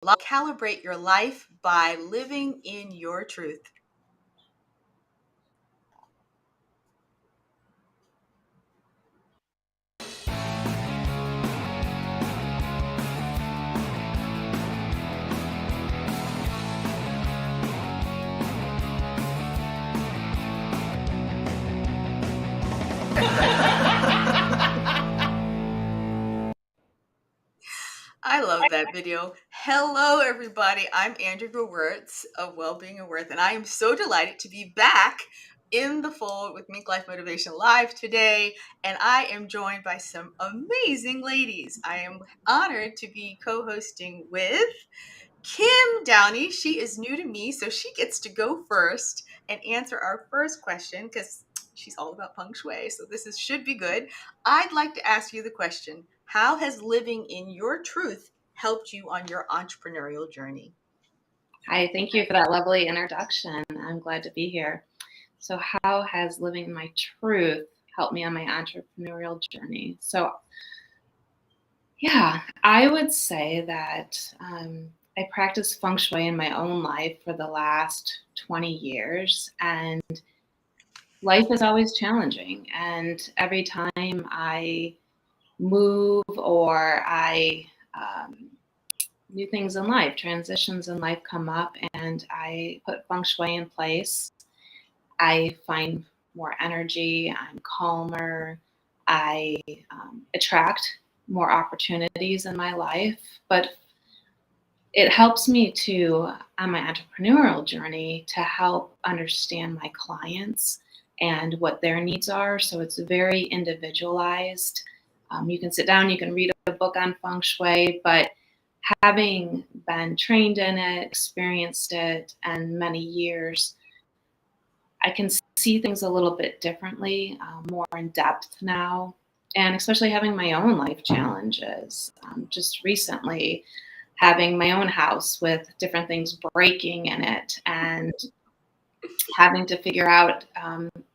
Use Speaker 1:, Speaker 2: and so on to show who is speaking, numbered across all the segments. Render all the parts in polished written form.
Speaker 1: Calibrate your life by living in your truth. I love that video. Hello, everybody. I'm Andrea Gewritz of Wellbeing and Worth, and I am so delighted to be back in the fold with MinkLife Motivation Live today. And I am joined by some amazing ladies. I am honored to be co hosting with Kim Downey. She is new to me, so she gets to go first and answer our first question because she's all about feng shui. So this should be good. I'd like to ask you the question: how has living in your truth helped you on your entrepreneurial journey?
Speaker 2: Hi, thank you for that lovely introduction. I'm glad to be here. So, how has living in my truth helped me on my entrepreneurial journey? So, yeah, I would say that I practiced feng shui in my own life for the last 20 years, and life is always challenging. And every time I move or I new things in life, transitions in life come up, and I put feng shui in place, I find more energy, I'm calmer, I attract more opportunities in my life. But it helps me to, on my entrepreneurial journey, to help understand my clients and what their needs are. So it's very individualized. You can sit down, you can read a book on feng shui, but having been trained in it, experienced it, and many years, I can see things a little bit differently, more in depth now. And especially having my own life challenges. Just recently, having my own house with different things breaking in it and having to figure out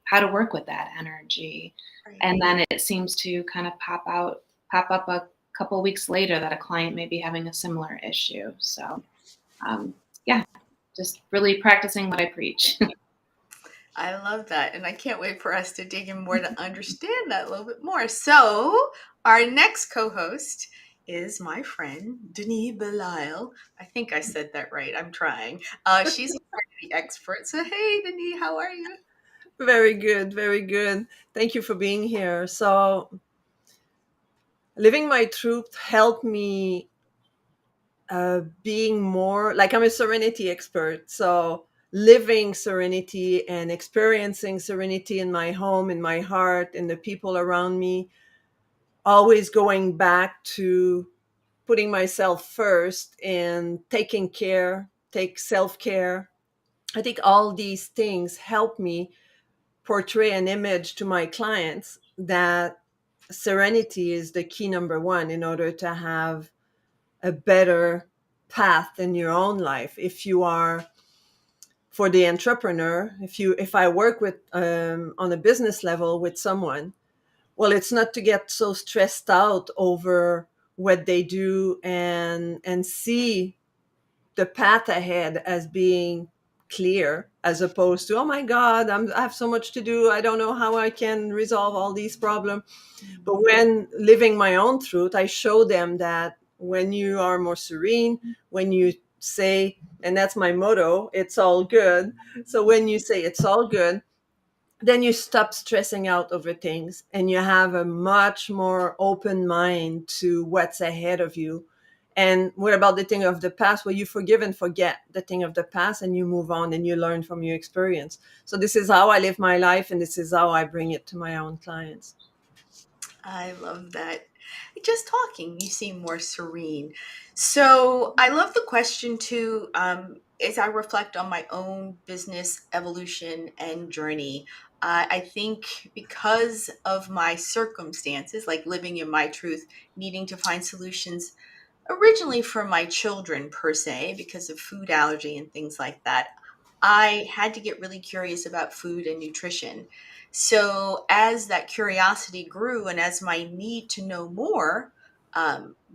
Speaker 2: how to work with that energy.
Speaker 1: Right.
Speaker 2: And then it seems to kind of pop up a couple weeks later that a client may be having a similar issue. So, yeah, just really practicing what I preach.
Speaker 1: I love that. And I can't wait for us to dig in more to understand that a little bit more. So, our next co host is my friend, Denise Belisle. I think I said that right. I'm trying. She's a the expert. So, hey, Denise, how are you?
Speaker 3: Very good, very good. Thank you for being here. So, living my truth helped me being more like I'm a serenity expert. So, living serenity and experiencing serenity in my home, in my heart, in the people around me, always going back to putting myself first and taking care, take self care. I think all these things help me portray an image to my clients that serenity is the key number one in order to have a better path in your own life. If you are for the entrepreneur, if I work with on a business level with someone, well, it's not to get so stressed out over what they do and see the path ahead as being clear, as opposed to, oh my god, I have so much to do, I don't know how I can resolve all these problems. But when living my own truth, I show them that when you are more serene, when you say, and that's my motto, it's all good. So when you say it's all good, then you stop stressing out over things and you have a much more open mind to what's ahead of you. And what about the thing of the past? Well, you forgive and forget the thing of the past and you move on and you learn from your experience. So this is how I live my life and this is how I bring it to my own clients.
Speaker 1: I love that. Just talking, you seem more serene. So I love the question too. As I reflect on my own business evolution and journey, I think because of my circumstances, like living in my truth, needing to find solutions originally for my children per se, because of food allergy and things like that, I had to get really curious about food and nutrition. So, as that curiosity grew and as my need to know more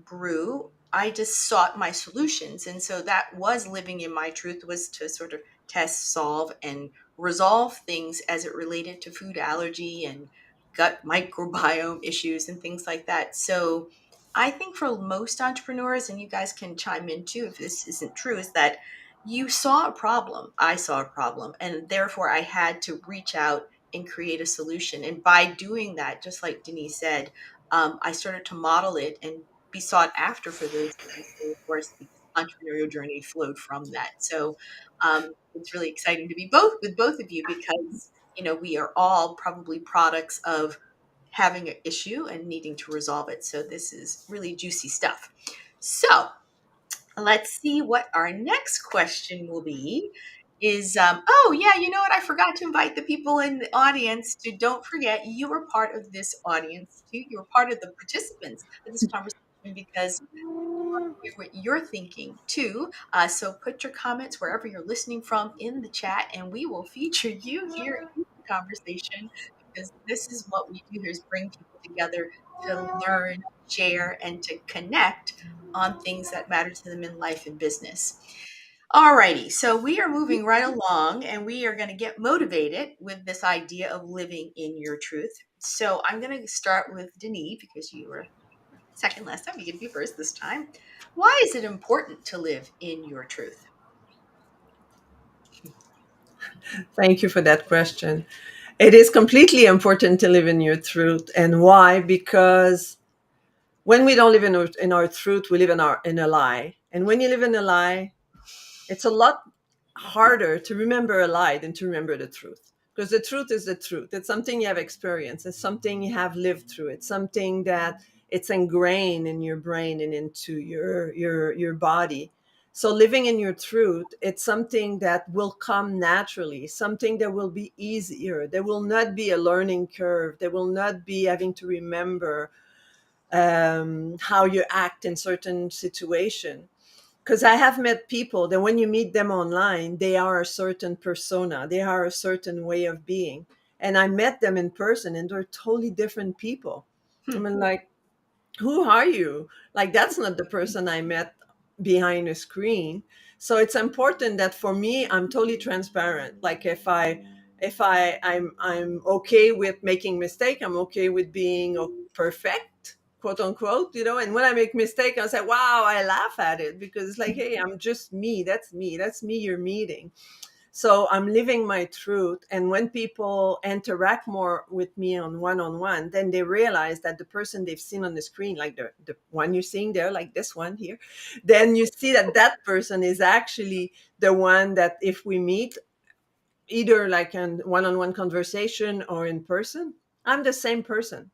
Speaker 1: grew, I just sought my solutions. And so that was living in my truth, was to sort of test, solve, and resolve things as it related to food allergy and gut microbiome issues and things like that. So I think for most entrepreneurs, and you guys can chime in too if this isn't true, is that you saw a problem. I saw a problem. And therefore I had to reach out and create a solution. And by doing that, just like Denise said, I started to model it and be sought after for those things. So of course, the entrepreneurial journey flowed from that. So it's really exciting to be with both of you, because we are all probably products of having an issue and needing to resolve it. So this is really juicy stuff. So let's see what our next question will be. Is oh yeah, you know what? I forgot to invite the people in the audience to. Don't forget, you were part of this audience too. You were part of the participants of this conversation, because hear what you're thinking too. So put your comments wherever you're listening from in the chat, and we will feature you here in the conversation, because this is what we do here, is bring people together to learn, share, and to connect on things that matter to them in life and business. Alrighty, so we are moving right along, and we are going to get motivated with this idea of living in your truth. So I'm going to start with Denise, because you were second last time. You get to be first this time. Why is it important to live in your truth?
Speaker 3: Thank you for that question. It is completely important to live in your truth. And why? Because when we don't live in our truth, we live in a lie. And when you live in a lie, it's a lot harder to remember a lie than to remember the truth. Because the truth is the truth. It's something you have experienced. It's something you have lived through. It's something that it's ingrained in your brain and into your body. So living in your truth, it's something that will come naturally, something that will be easier. There will not be a learning curve. There will not be having to remember how you act in certain situation. Because I have met people that when you meet them online, they are a certain persona, they are a certain way of being. And I met them in person and they're totally different people. I
Speaker 1: Hmm.
Speaker 3: mean, like, who are you? Like, that's not the person I met behind a screen. So it's important that for me, I'm totally transparent. Like, if I'm okay with making mistake, I'm okay with being perfect, quote unquote, and when I make mistake, I say, wow, I laugh at it, because it's like, hey, I'm just me. That's me. That's me you're meeting. So I'm living my truth. And when people interact more with me on one, then they realize that the person they've seen on the screen, like the one you're seeing there, like this one here, then you see that that person is actually the one that if we meet, either like in one-on-one conversation or in person, I'm the same person.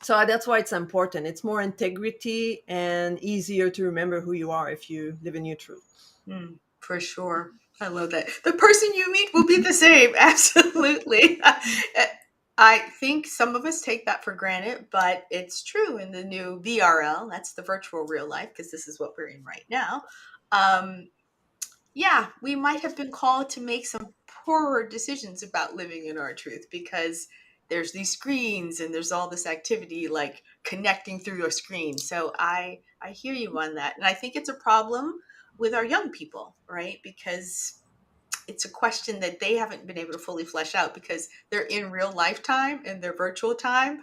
Speaker 3: So that's why it's important. It's more integrity and easier to remember who you are if you live in your truth.
Speaker 1: For sure. I love that. The person you meet will be the same. Absolutely. I think some of us take that for granted, but it's true in the new VRL. That's the virtual real life, because this is what we're in right now. Um, yeah, we might have been called to make some poorer decisions about living in our truth, because there's these screens and there's all this activity like connecting through a screen. So I hear you on that. And I think it's a problem with our young people, right? Because it's a question that they haven't been able to fully flesh out, because they're in real life time and their virtual time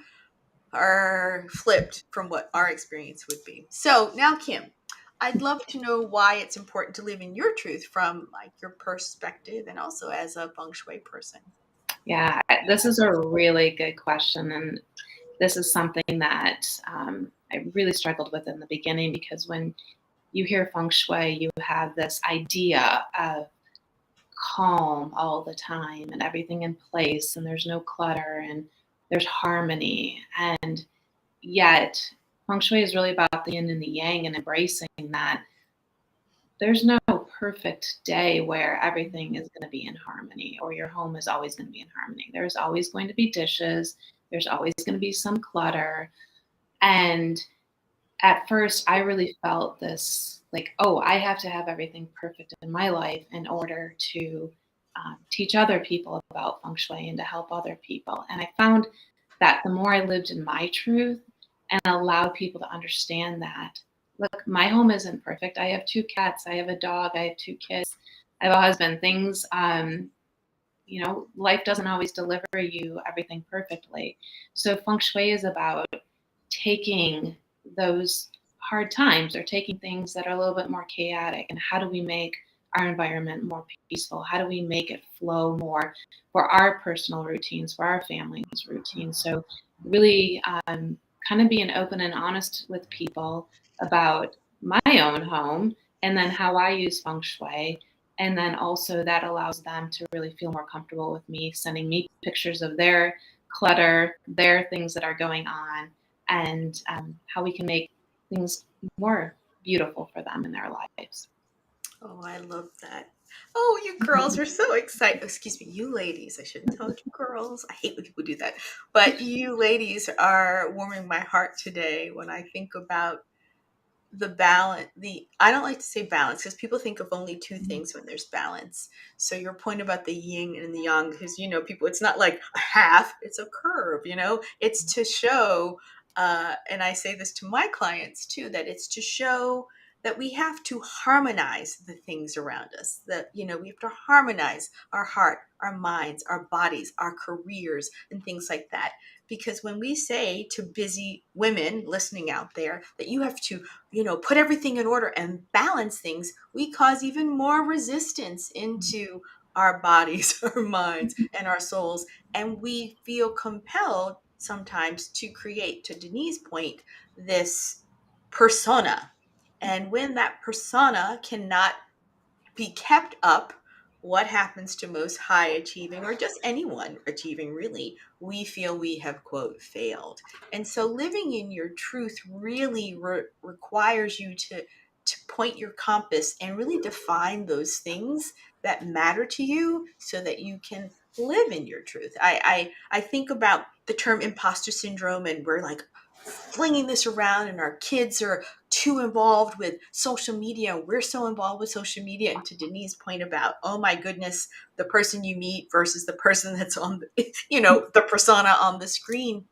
Speaker 1: are flipped from what our experience would be. So now, Kim, I'd love to know why it's important to live in your truth from like your perspective, and also as a feng shui person.
Speaker 2: Yeah, this is a really good question. And this is something that I really struggled with in the beginning, because when you hear feng shui, you have this idea of calm all the time and everything in place, and there's no clutter and there's harmony. And yet, feng shui is really about the yin and the yang, and embracing that there's no perfect day where everything is going to be in harmony, or your home is always going to be in harmony. There's always going to be dishes, there's always going to be some clutter. And at first, I really felt this like, oh, I have to have everything perfect in my life in order to teach other people about feng shui and to help other people. And I found that the more I lived in my truth and allowed people to understand that, look, my home isn't perfect. I have 2 cats. I have a dog. I have 2 kids. I have a husband. Things, life doesn't always deliver you everything perfectly. So feng shui is about taking those hard times or taking things that are a little bit more chaotic, and how do we make our environment more peaceful? How do we make it flow more for our personal routines, for our family's routines? So really kind of being open and honest with people about my own home, and then how I use feng shui. And then also that allows them to really feel more comfortable with me, sending me pictures of their clutter, their things that are going on, and how we can make things more beautiful for them in their lives.
Speaker 1: Oh, I love that. Oh, you girls are so excited. Excuse me, you ladies. I shouldn't tell you girls. I hate when people do that. But you ladies are warming my heart today when I think about the balance. I don't like to say balance because people think of only two things when there's balance. So your point about the yin and the yang, because people, it's not like a half, it's a curve. It's to show, and I say this to my clients too, that it's to show that we have to harmonize the things around us. That we have to harmonize our heart, our minds, our bodies, our careers, and things like that. Because when we say to busy women listening out there that you have to put everything in order and balance things, we cause even more resistance into our bodies, our minds, and our souls. And we feel compelled sometimes to create, to Denise's point, this persona. And when that persona cannot be kept up, what happens to most high achieving or just anyone achieving really? We feel we have, quote, failed. And so living in your truth really requires you to point your compass and really define those things that matter to you so that you can live in your truth. I think about the term imposter syndrome, and we're like flinging this around, and our kids are too involved with social media. We're so involved with social media. And to Denise's point about, oh my goodness, the person you meet versus the person that's on the persona on the screen.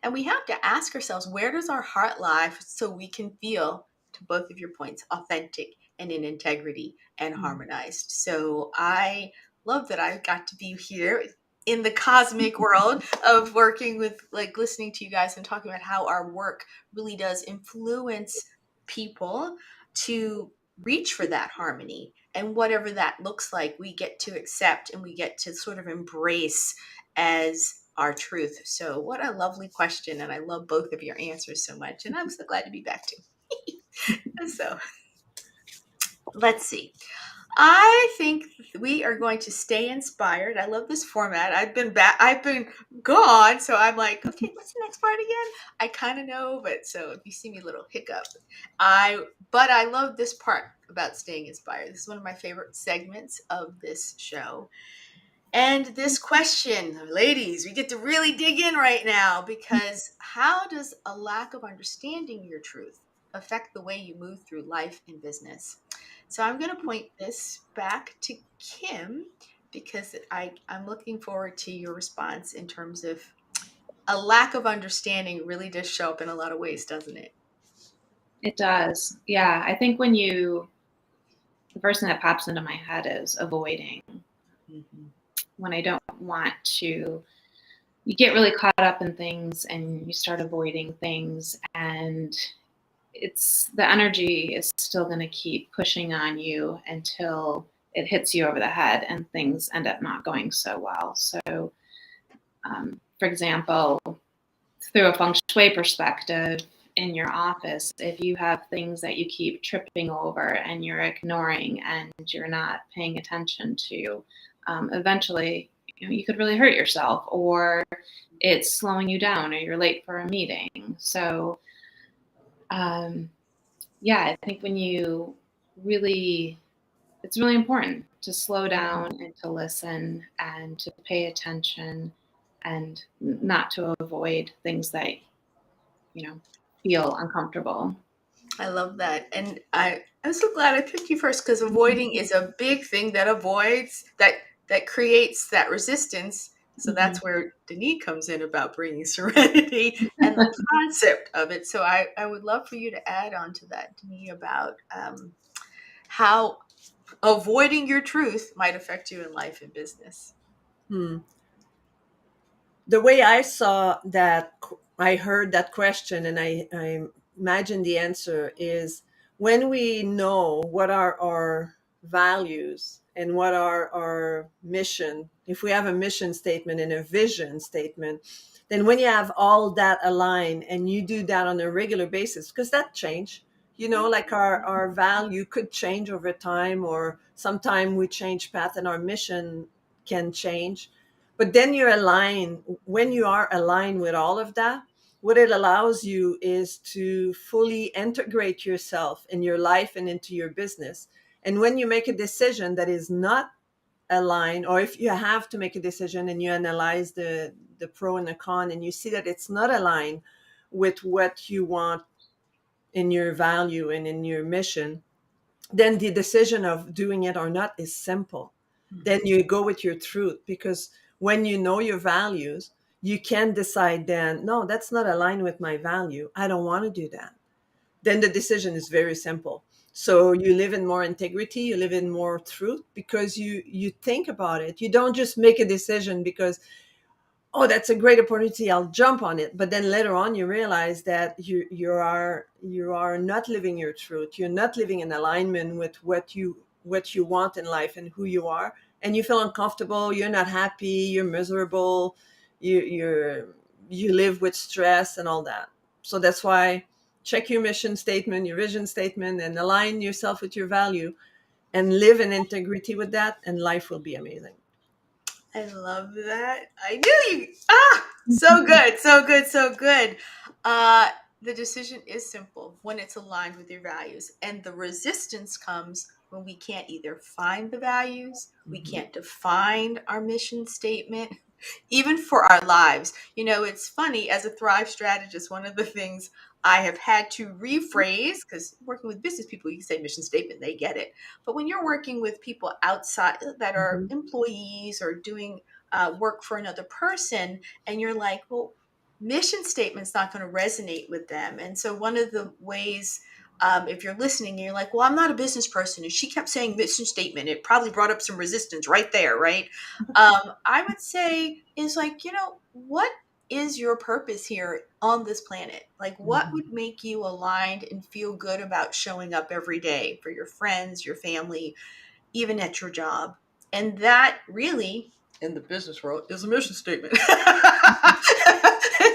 Speaker 1: And we have to ask ourselves, where does our heart lie so we can feel, to both of your points, authentic and in integrity and harmonized. So I love that I got to be here in the cosmic world of working with, like, listening to you guys and talking about how our work really does influence people to reach for that harmony. And whatever that looks like, we get to accept and we get to sort of embrace as our truth. So what a lovely question. And I love both of your answers so much. And I'm so glad to be back too. So let's see. I think we are going to stay inspired. I love this format. I've been gone. So I'm like, okay, what's the next part again? I kind of know, but so if you see me a little hiccup, but I love this part about staying inspired. This is one of my favorite segments of this show. And this question, ladies, we get to really dig in right now, because how does a lack of understanding your truth affect the way you move through life and business? So I'm going to point this back to Kim, because I'm looking forward to your response in terms of a lack of understanding really does show up in a lot of ways, doesn't it?
Speaker 2: It does. Yeah. I think the first thing that pops into my head is avoiding.
Speaker 1: Mm-hmm.
Speaker 2: When I don't want to, you get really caught up in things and you start avoiding things, and the energy is still going to keep pushing on you until it hits you over the head and things end up not going so well. So, for example, through a feng shui perspective, in your office, if you have things that you keep tripping over and you're ignoring and you're not paying attention to, eventually you could really hurt yourself, or it's slowing you down, or you're late for a meeting. So yeah, I think it's really important to slow down and to listen and to pay attention and not to avoid things that feel uncomfortable.
Speaker 1: I love that. And I'm so glad I picked you first, because avoiding is a big thing that avoids that creates that resistance So that's where Denise comes in about bringing serenity and the concept of it. So I would love for you to add on to that, Denise, about how avoiding your truth might affect you in life and business.
Speaker 3: Hmm. The way I saw that, I heard that question, and I imagine the answer is when we know what are our values and what are our mission. If we have a mission statement and a vision statement, then when you have all that aligned and you do that on a regular basis, because that change, like our value could change over time, or sometime we change path and our mission can change. But then you're aligned. When you are aligned with all of that, what it allows you is to fully integrate yourself in your life and into your business. And when you make a decision that is not aligned, or if you have to make a decision and you analyze the pro and the con, and you see that it's not aligned with what you want in your value and in your mission, then the decision of doing it or not is simple. Then you go with your truth, because when you know your values, you can decide then, no, that's not aligned with my value. I don't want to do that. Then the decision is very simple. So you live in more integrity, you live in more truth, because you think about it. You don't just make a decision because, oh, that's a great opportunity, I'll jump on it. But then later on you realize that you are not living your truth. You're not living in alignment with what you want in life and who you are, and you feel uncomfortable, you're not happy, you're miserable, you live with stress and all that. So that's why, check your mission statement, your vision statement, and align yourself with your value, and live in integrity with that, and life will be amazing.
Speaker 1: I love that. I knew you. Ah, so good, so good, so good. Uh, the decision is simple when it's aligned with your values, and the resistance comes when we can't either find the values, we
Speaker 3: Mhm.
Speaker 1: can't define our mission statement, even for our lives. It's funny, as a Thrive strategist, one of the things I have had to rephrase, because working with business people, you say mission statement, they get it. But when you're working with people outside that are
Speaker 3: Mhm.
Speaker 1: employees or doing work for another person, and you're like, well, mission statement's not going to resonate with them. And so one of the ways, if you're listening and you're like, well, I'm not a business person, and she kept saying mission statement, it probably brought up some resistance right there, right? I would say is like, what is your purpose here on this planet? Like, what
Speaker 3: Mhm.
Speaker 1: would make you aligned and feel good about showing up every day for your friends, your family, even at your job? And that really, in the business world, is a mission statement.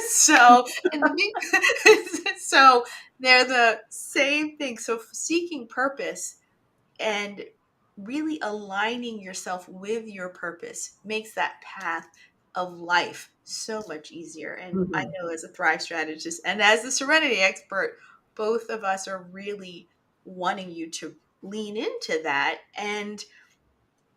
Speaker 1: So, in the so they're the same thing. So, seeking purpose and really aligning yourself with your purpose makes that path of life so much easier. And I
Speaker 3: Mhm.
Speaker 1: know, as a Thrive strategist and as the serenity expert, both of us are really wanting you to lean into that. And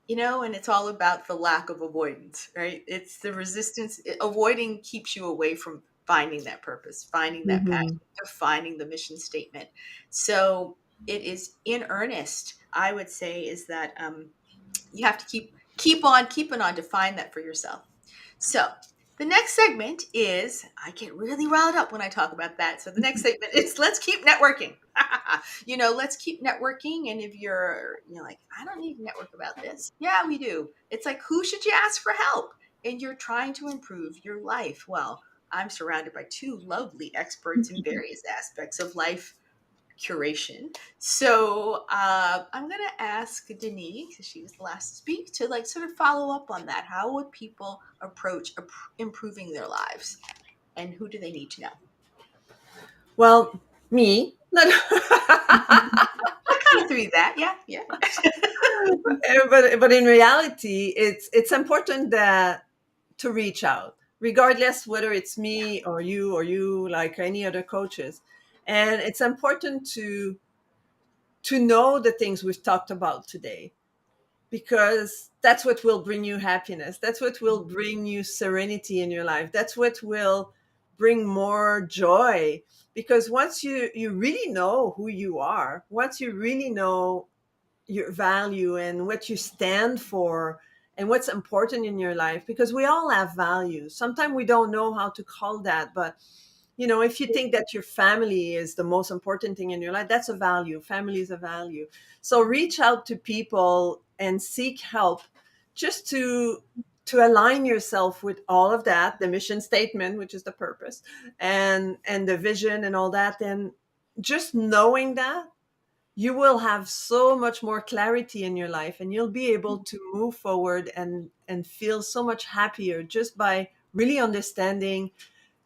Speaker 1: it's all about the lack of avoidance, right? It's the resistance. Avoiding keeps you away from finding that purpose, finding that passion,
Speaker 3: Mhm.
Speaker 1: defining the mission statement. So it is in earnest, I would say, is that you have to keep on keeping on to find that for yourself. So the next segment is, I get really riled up when I talk about that. So the next segment is, let's keep networking. Let's keep networking. And if you're like, I don't need to network about this. Yeah, we do. It's like, who should you ask for help? And you're trying to improve your life. Well, I'm surrounded by two lovely experts in various aspects of life curation. So I'm going to ask Denise, because she was the last to speak, to like sort of follow up on that. How would people approach improving their lives, and who do they need to know?
Speaker 3: Well, me.
Speaker 1: I kind of threw that. Yeah, yeah.
Speaker 3: But in reality, it's important that to reach out, regardless whether it's me or you, like any other coaches. And it's important to know the things we've talked about today, because that's what will bring you happiness. That's what will bring you serenity in your life. That's what will bring more joy. Because once you really know who you are, once you really know your value and what you stand for, and what's important in your life, because we all have values. Sometimes we don't know how to call that, but if you think that your family is the most important thing in your life, that's a value. Family is a value. So reach out to people and seek help, just to align yourself with all of that, the mission statement, which is the purpose, and the vision and all that. And just knowing that, you will have so much more clarity in your life, and you'll be able to move forward and feel so much happier, just by really understanding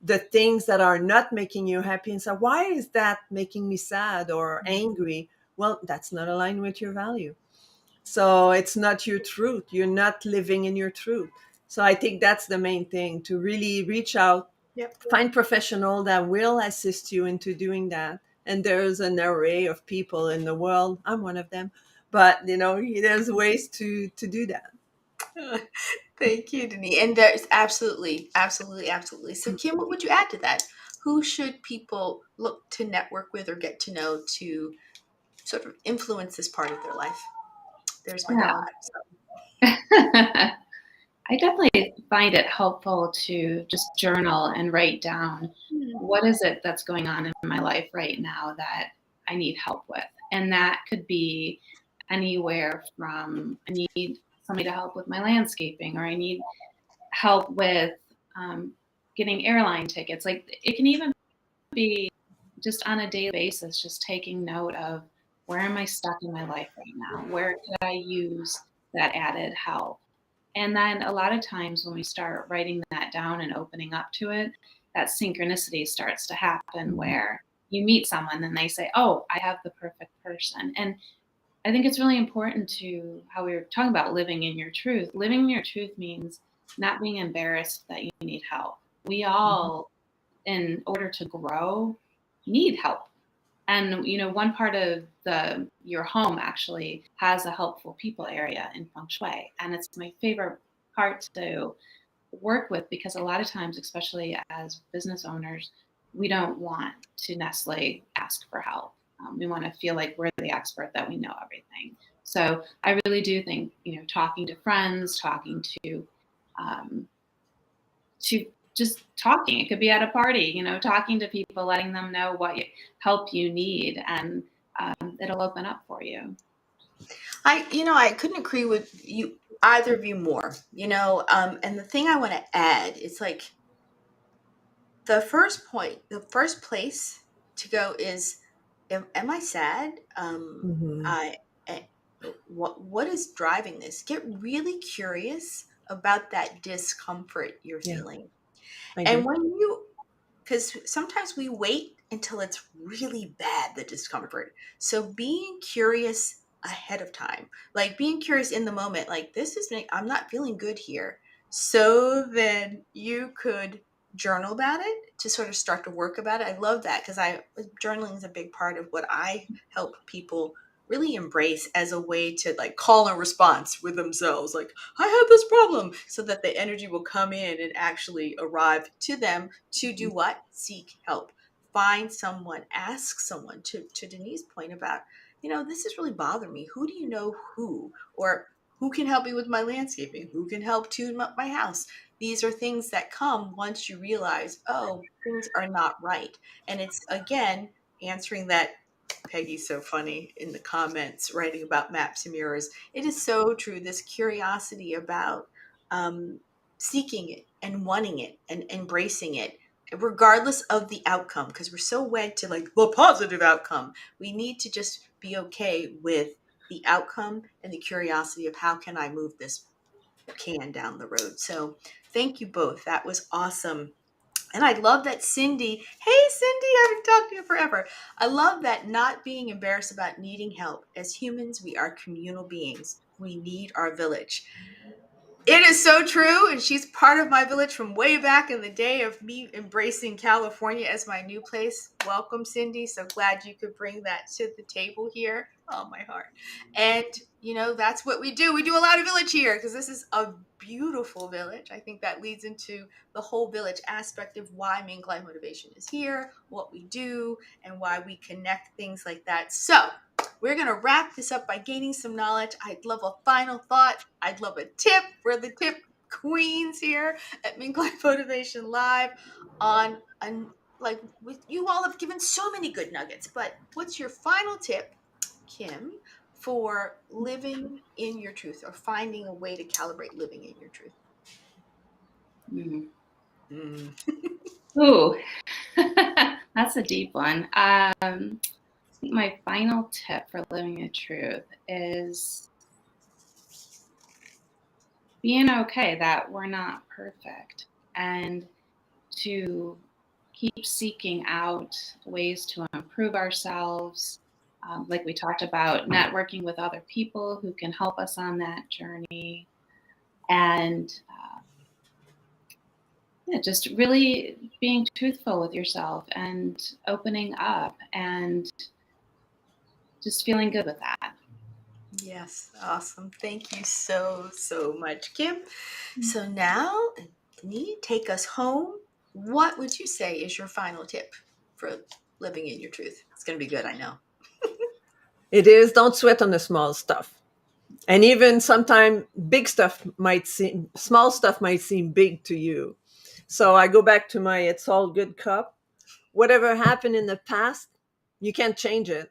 Speaker 3: the things that are not making you happy, and say, why is that making me sad or angry? Well, that's not aligned with your value. So it's not your truth. You're not living in your truth. So I think that's the main thing, to really reach out,
Speaker 1: Yep.
Speaker 3: find professional that will assist you into doing that. And there's an array of people in the world. I'm one of them. But there's ways to do that.
Speaker 1: Thank you, Denise. And there's absolutely, absolutely, absolutely. So, Kim, what would you add to that? Who should people look to network with or get to know to sort of influence this part of their life? There's my dog.
Speaker 2: Yeah. I definitely find it helpful to just journal and write down, what is it that's going on in my life right now that I need help with. And that could be anywhere from, I need somebody to help with my landscaping, or I need help with getting airline tickets. Like, it can even be just on a daily basis, just taking note of, where am I stuck in my life right now? Where could I use that added help? And then a lot of times when we start writing that down and opening up to it, that synchronicity starts to happen, where you meet someone and they say, oh, I have the perfect person. And I think it's really important to, how we were talking about living in your truth. Living in your truth means not being embarrassed that you need help. We all, in order to grow, need help. And one part of your home actually has a helpful people area in Feng Shui, and it's my favorite part to work with, because a lot of times, especially as business owners, we don't want to necessarily ask for help. We want to feel like we're the expert, that we know everything. So I really do think, talking to friends, talking um, to just talking. It could be at a party, talking to people, letting them know what help you need, and it'll open up for you.
Speaker 1: I couldn't agree with you, either of you, more. And the thing I want to add is, like, the first point, the first place to go is, am I sad? I eh, what is driving this? Get really curious about that discomfort you're
Speaker 3: Yeah,
Speaker 1: feeling.
Speaker 3: I
Speaker 1: And
Speaker 3: agree.
Speaker 1: when you, because sometimes we wait until it's really bad, the discomfort. So being curious ahead of time, like being curious in the moment, like, I'm not feeling good here. So then you could journal about it to sort of start to work about it. I love that, because journaling is a big part of what I help people really embrace as a way to, like, call a response with themselves, like, I have this problem, so that the energy will come in and actually arrive to them to do what? Seek help. Find someone, ask someone, to Denise's point about, this is really bothering me. Who do you know who? Or who can help me with my landscaping? Who can help tune up my house? These are things that come once you realize, oh, things are not right. And it's, again, answering that. Peggy's so funny in the comments writing about maps and mirrors. It is so true. This curiosity about um, seeking it and wanting it and embracing it, regardless of the outcome, because we're so wed to, like, the positive outcome. We need to just be okay with the outcome and the curiosity of, how can I move this can down the road. So thank you both. That was awesome. And I love that Cindy, hey Cindy, I haven't talked to you forever. I love that, not being embarrassed about needing help. As humans, we are communal beings. We need our village. It is so true. And she's part of my village from way back in the day of me embracing California as my new place. Welcome, Cindy. So glad you could bring that to the table here. Oh, my heart. And, that's what we do. We do a lot of village here, because this is a beautiful village. I think that leads into the whole village aspect of why MinkLife Motivation is here, what we do, and why we connect things like that. So we're going to wrap this up by gaining some knowledge. I'd love a final thought. I'd love a tip. We're the tip queens here at MinkLife Motivation Live like with you all have given so many good nuggets, but what's your final tip, Kim, for living in your truth or finding a way to calibrate living in your truth?
Speaker 2: Ooh, that's a deep one. I think my final tip for living the truth is being okay that we're not perfect and to keep seeking out ways to improve ourselves. Like we talked about, networking with other people who can help us on that journey. And just really being truthful with yourself and opening up and just feeling good with that.
Speaker 1: Yes, awesome. Thank you so much, Kim. So now, Denise, take us home. What would you say is your final tip for living in your truth? It's going to be good, I know.
Speaker 3: It is, don't sweat on the small stuff. And even sometimes small stuff might seem big to you. So I go back to my it's all good cup. Whatever happened in the past, you can't change it.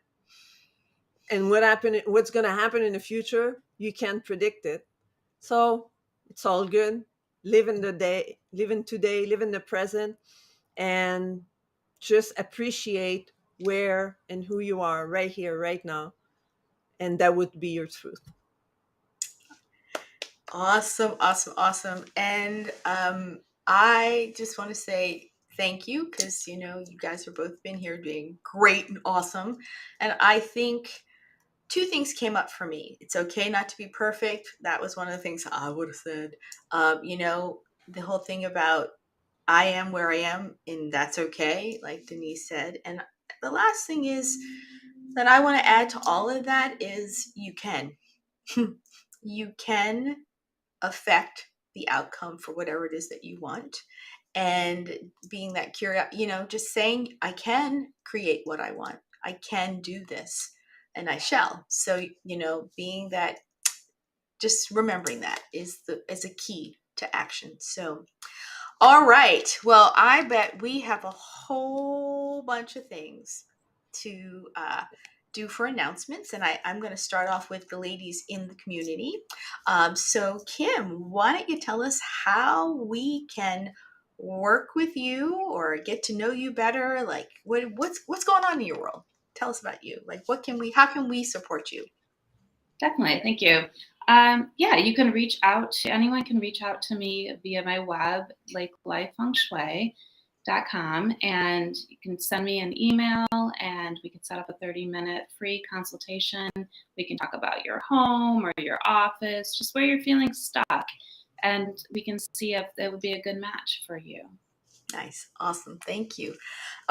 Speaker 3: And what's going to happen in the future, you can't predict it. So it's all good. Live in the day, live in today, live in the present, and just appreciate where and who you are right here, right now. And that would be your truth.
Speaker 1: Awesome. And I just want to say thank you because, you guys have both been here doing great and awesome. And I think two things came up for me. It's okay not to be perfect. That was one of the things I would have said. The whole thing about I am where I am and that's okay, like Denise said. And the last thing is that I want to add to all of that is you can. You can affect the outcome for whatever it is that you want. And being that curious, just saying, I can create what I want. I can do this and I shall. So, being that, just remembering that is a key to action. So, all right. Well, I bet we have a whole bunch of things to do for announcements. And I'm going to start off with the ladies in the community. So, Kim, why don't you tell us how we can work with you or get to know you better? Like, what's going on in your world? Tell us about you. Like, how can we support you?
Speaker 2: Definitely. Thank you. You can anyone can reach out to me via my web, likelifefengshui.com, and you can send me an email and we can set up a 30-minute free consultation. We can talk about your home or your office, just where you're feeling stuck, and we can see if it would be a good match for you.
Speaker 1: Nice. Awesome. Thank you.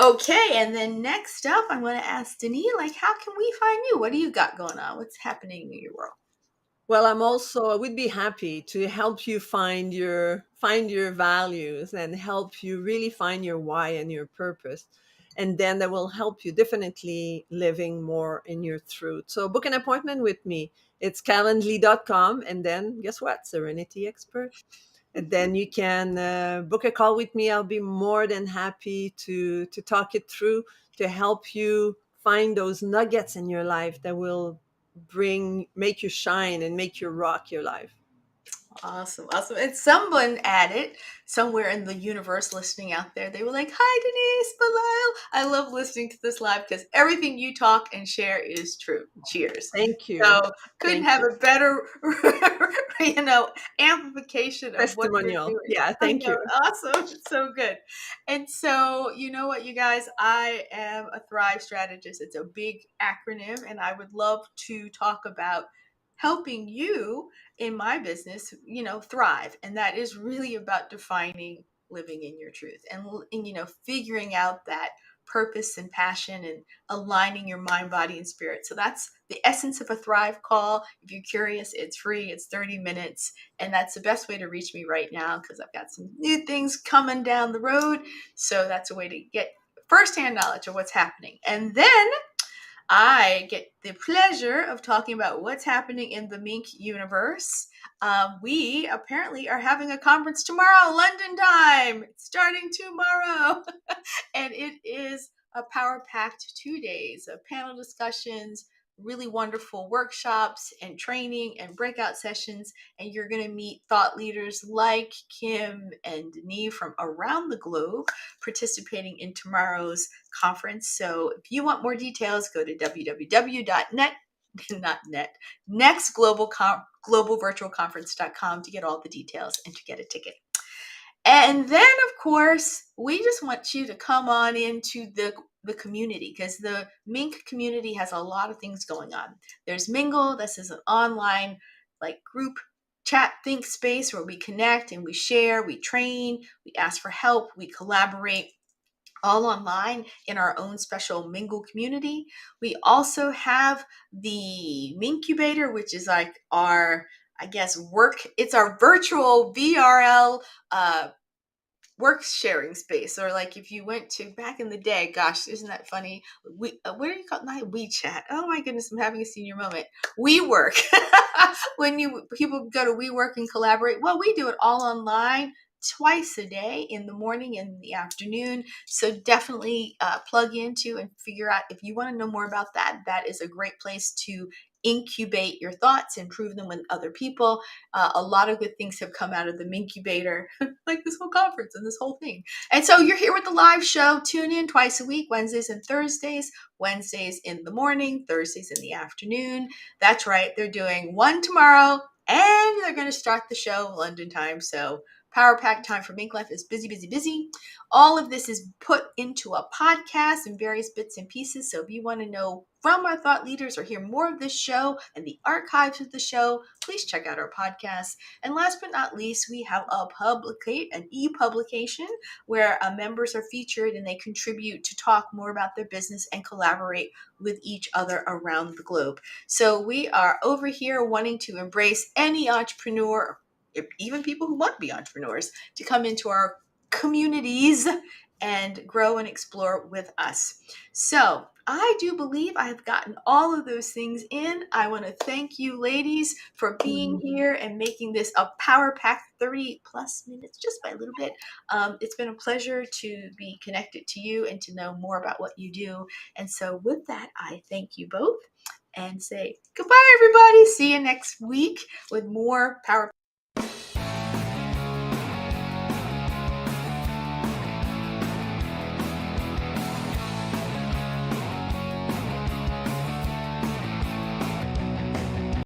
Speaker 1: Okay. And then next up, I'm going to ask Denise, how can we find you? What do you got going on? What's happening in your world?
Speaker 3: Well, I would be happy to help you find your values and help you really find your why and your purpose. And then that will help you definitely living more in your truth. So book an appointment with me. It's calendly.com. And then guess what? Serenity expert. And then you can book a call with me. I'll be more than happy to talk it through, to help you find those nuggets in your life that will make you shine and make you rock your life.
Speaker 1: Awesome. And someone added somewhere in the universe listening out there, they were like, hi, Denise, Belisle. I love listening to this live because everything you talk and share is true. Cheers.
Speaker 3: Thank you.
Speaker 1: So couldn't have a better, amplification of what you're
Speaker 3: Testimonial.
Speaker 1: doing.
Speaker 3: Yeah, thank you.
Speaker 1: Awesome. It's so good. And so, you know what, you guys, I am a Thrive strategist. It's a big acronym, and I would love to talk about helping you in my business, thrive. And that is really about defining living in your truth and figuring out that purpose and passion and aligning your mind, body, and spirit. So that's the essence of a Thrive call. If you're curious, it's free. It's 30 minutes. And that's the best way to reach me right now because I've got some new things coming down the road. So that's a way to get firsthand knowledge of what's happening. And then I get the pleasure of talking about what's happening in the Mink universe. We apparently are having a conference tomorrow, London time. It's starting tomorrow. And it is a power-packed 2 days of panel discussions, really wonderful workshops and training and breakout sessions. And you're going to meet thought leaders like Kim and Denise from around the globe participating in tomorrow's conference. So if you want more details, go to www.net, not net, nextglobalvirtualconference.com to get all the details and to get a ticket. And then, of course, we just want you to come on into the community, because the Mink community has a lot of things going on. There's Mingle. This is an online group chat think space where we connect and we share, we train, we ask for help, we collaborate, all online in our own special Mingle community. We also have the Minkubator, which is like our, it's our virtual VRL work sharing space. Or like if you went to back in the day, gosh, isn't that funny? What do you call it? Not WeChat. Oh my goodness, I'm having a senior moment. WeWork. When people go to WeWork and collaborate, well, we do it all online twice a day, in the morning and in the afternoon. So definitely plug into and figure out if you want to know more about that. That is a great place to incubate your thoughts and prove them with other people. A lot of good things have come out of the Minkubator, like this whole conference and this whole thing. And so you're here with the live show. Tune in twice a week, Wednesdays and Thursdays. Wednesdays in the morning, Thursdays in the afternoon. That's right. They're doing one tomorrow, and they're going to start the show London time. So power pack time for MinkLife is busy, busy, busy. All of this is put into a podcast in various bits and pieces. So if you want to know from our thought leaders or hear more of this show and the archives of the show, please check out our podcast. And last but not least, we have an e-publication where members are featured and they contribute to talk more about their business and collaborate with each other around the globe. So we are over here wanting to embrace any entrepreneur, even people who want to be entrepreneurs, to come into our communities and grow and explore with us. So I do believe I have gotten all of those things in. I want to thank you, ladies, for being here and making this a power pack 30 plus minutes, just by a little bit. It's been a pleasure to be connected to you and to know more about what you do. And so with that, I thank you both and say goodbye, everybody. See you next week with more power